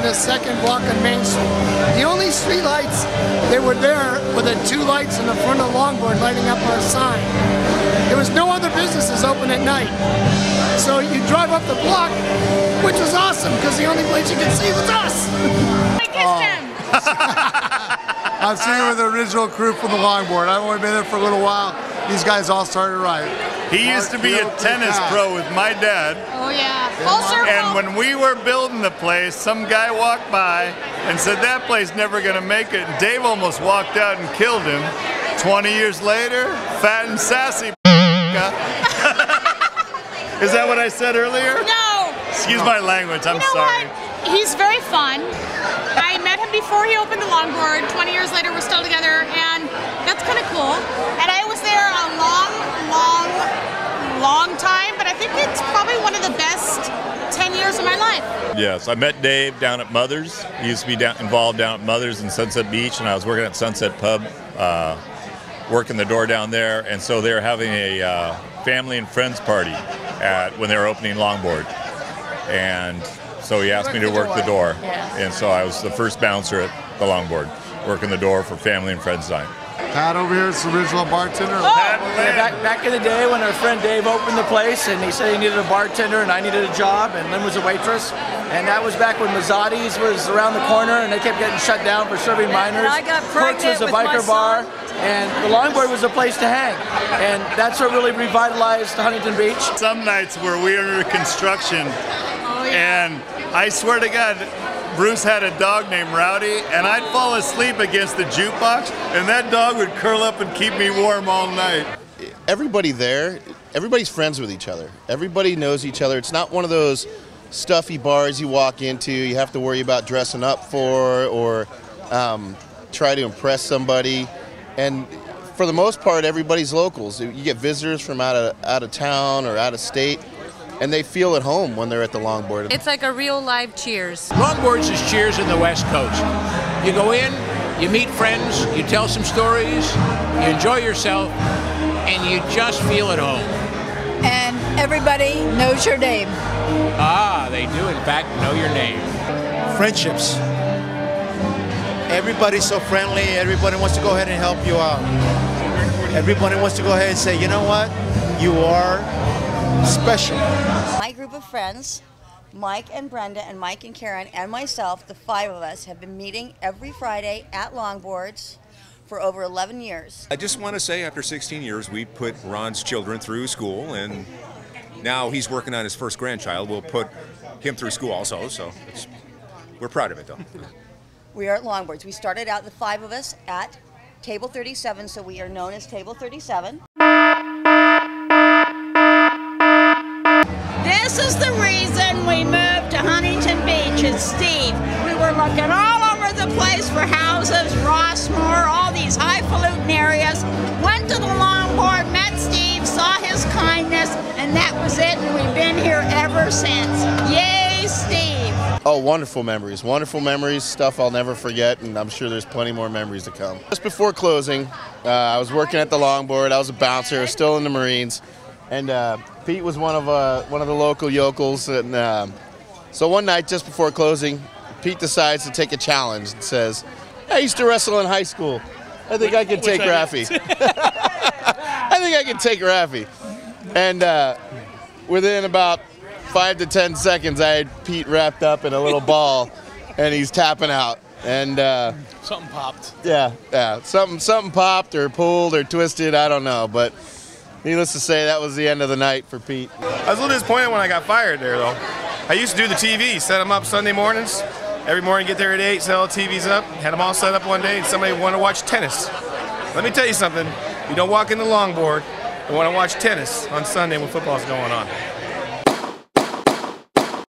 in the second block on Main Street. The only street lights that were there were the 2 lights in the front of the longboard lighting up our sign. There was no other businesses open at night. So you drive up the block, which was awesome because the only place you could see was us. I'm sitting with the original crew from the longboard. I've only been there for a little while. These guys all started right. He used to be a tennis pro with my dad. Oh yeah, full circle. And when we were building the place, some guy walked by and said that place never gonna make it. And Dave almost walked out and killed him. 20 years later, fat and sassy. Is that what I said earlier? No. Excuse my language, I'm sorry. What? He's very fun. I met him before he opened the longboard. 20 years later, we're still together, and that's kind of cool. And I was there a long time, but I think it's probably one of the best 10 years of my life. Yes, I met Dave down at Mother's. He used to be involved down at Mother's in Sunset Beach, and I was working at Sunset Pub, working the door down there, and so they were having a family and friends party when they were opening longboard. And so he asked me to work the door, and so I was the first bouncer at the longboard, working the door for family and friends night. Pat over here is the original bartender. Back in the day when our friend Dave opened the place and he said he needed a bartender and I needed a job and Lynn was a waitress. And that was back when Mazzotti's was around the corner and they kept getting shut down for serving minors. And I got pregnant KOOKS was a biker bar and the longboard was a place to hang. And that's what really revitalized Huntington Beach. Some nights where we were under construction and I swear to God, Bruce had a dog named Rowdy, and I'd fall asleep against the jukebox, and that dog would curl up and keep me warm all night. Everybody there, everybody's friends with each other. Everybody knows each other. It's not one of those stuffy bars you walk into, you have to worry about dressing up for or try to impress somebody. And for the most part, everybody's locals. You get visitors from out of town or out of state, and they feel at home when they're at the longboard. It's like a real live Cheers. Longboards is Cheers in the West Coast. You go in, you meet friends, you tell some stories, you enjoy yourself, and you just feel at home. And everybody knows your name. Ah, they do in fact know your name. Friendships. Everybody's so friendly, everybody wants to go ahead and help you out. Everybody wants to go ahead and say, you know what, you are special. My group of friends, Mike and Brenda and Mike and Karen and myself, the 5 of us, have been meeting every Friday at Longboards for over 11 years. I just want to say after 16 years we put Ron's children through school, and now he's working on his first grandchild. We'll put him through school also, so we're proud of it though. We are at Longboards. We started out, the 5 of us, at Table 37, so we are known as Table 37. This is the reason we moved to Huntington Beach. It's Steve. We were looking all over the place for houses, Rossmore, all these highfalutin areas. Went to the longboard, met Steve, saw his kindness, and that was it, and we've been here ever since. Yay, Steve! Oh, wonderful memories, stuff I'll never forget, and I'm sure there's plenty more memories to come. Just before closing, I was working at the longboard, I was a bouncer, still in the Marines, and Pete was one of the local yokels, and so one night just before closing, Pete decides to take a challenge and says, I used to wrestle in high school. I think I can take Raffy. I think I can take Raffy. And within about 5 to 10 seconds, I had Pete wrapped up in a little ball, and he's tapping out. And something popped. Yeah, something popped or pulled or twisted. I don't know, but needless to say, that was the end of the night for Pete. I was a little disappointed when I got fired there, though. I used to do the TV, set them up Sunday mornings. Every morning, get there at 8, set all the TVs up. Had them all set up one day, and somebody wanted to watch tennis. Let me tell you something. You don't walk in the longboard and want to watch tennis on Sunday when football's going on.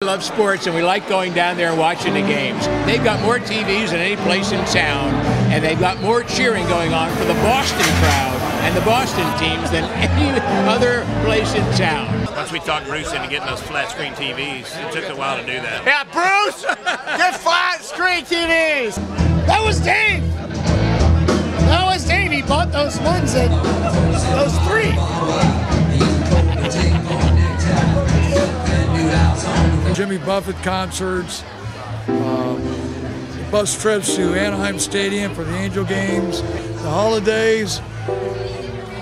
We love sports and we like going down there and watching the games. They've got more TVs than any place in town, and they've got more cheering going on for the Boston crowd and the Boston teams than any other place in town. Once we talked Bruce into getting those flat screen TVs, it took a while to do that. Yeah, Bruce, get flat screen TVs. That was Dave. That was Dave. He bought those ones at those 3. Jimmy Buffett concerts, bus trips to Anaheim Stadium for the Angel games, the holidays,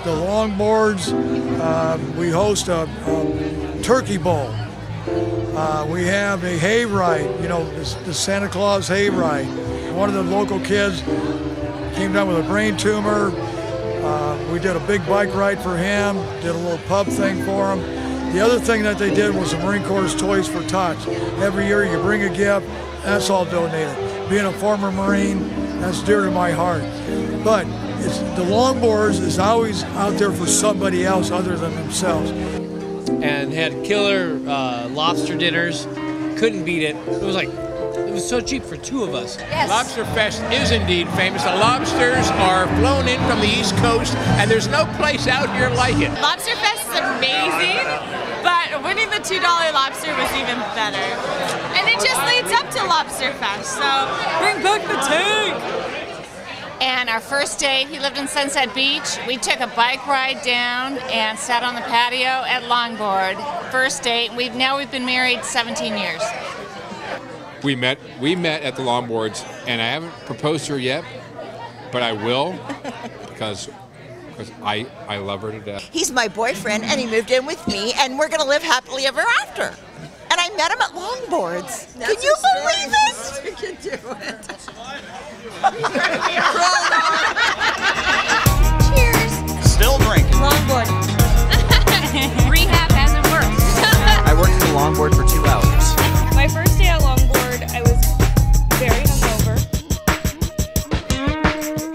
the longboards. We host a turkey bowl. We have a hay ride, you know, the Santa Claus hay ride. One of the local kids came down with a brain tumor. We did a big bike ride for him, did a little pub thing for him. The other thing that they did was the Marine Corps Toys for Tots. Every year you bring a gift, that's all donated. Being a former Marine, that's dear to my heart. But the longboards is always out there for somebody else other than themselves. And had killer lobster dinners. Couldn't beat it. It was so cheap for two of us. Yes. Lobster Fest is indeed famous. The lobsters are flown in from the East Coast, and there's no place out here like it. Lobster Fest is amazing, but winning the $2 lobster was even better. And it just leads up to Lobster Fest, so bring back the tank! And our first date, he lived in Sunset Beach. We took a bike ride down and sat on the patio at Longboard. First date. We've been married 17 years. We met at the longboards, and I haven't proposed to her yet, but I will because I love her to death. He's my boyfriend, and he moved in with me, and we're going to live happily ever after. And I met him at longboards. Can you believe it? We can do it. Cheers. Still drinking. Longboard. Rehab hasn't worked. I worked at the longboard for 2 hours. My first day at longboard, I was very hungover.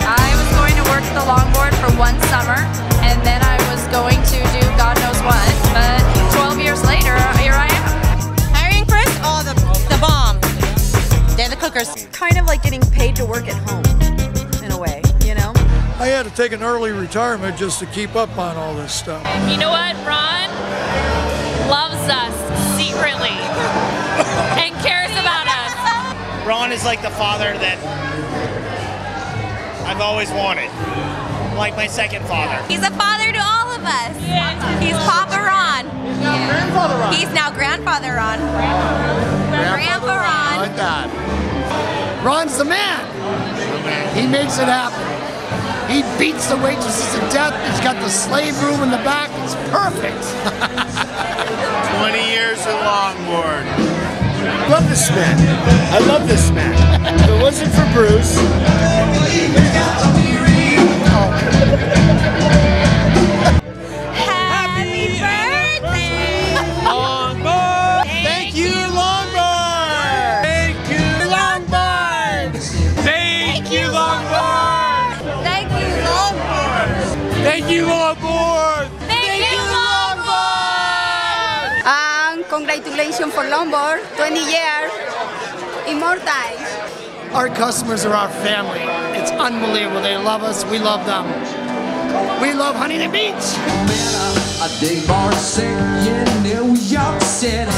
I was going to work at the longboard for 1 summer, and then I was going to do God knows what, but 12 years later, here I am. Hiring Chris? Oh, the bomb. They're the cookers. Kind of like getting paid to work at home, in a way, you know? I had to take an early retirement just to keep up on all this stuff. You know what? Ron loves us secretly and cares about us. Ron is like the father that I've always wanted. Like my second father. He's a father to all of us. He's Papa Ron. Grandfather Ron. He's now Grandfather Ron. Grandpa Ron. Like that. Ron's the man. He makes it happen. He beats the waitresses to death. He's got the slave room in the back. It's perfect. 20 years at longboard. Love this man. I love this man. If it wasn't for Bruce. Happy birthday! Longboard! Thank you, Longboard! Thank you, Longboard! Thank you, Longboard! Thank you, Longboard! Thank you, Longboard! Thank you, Longboard! Congratulations for longboard, 20 years, immortal. Our customers are our family. It's unbelievable. They love us. We love them. We love Huntington Beach. A big bar scene in New York City.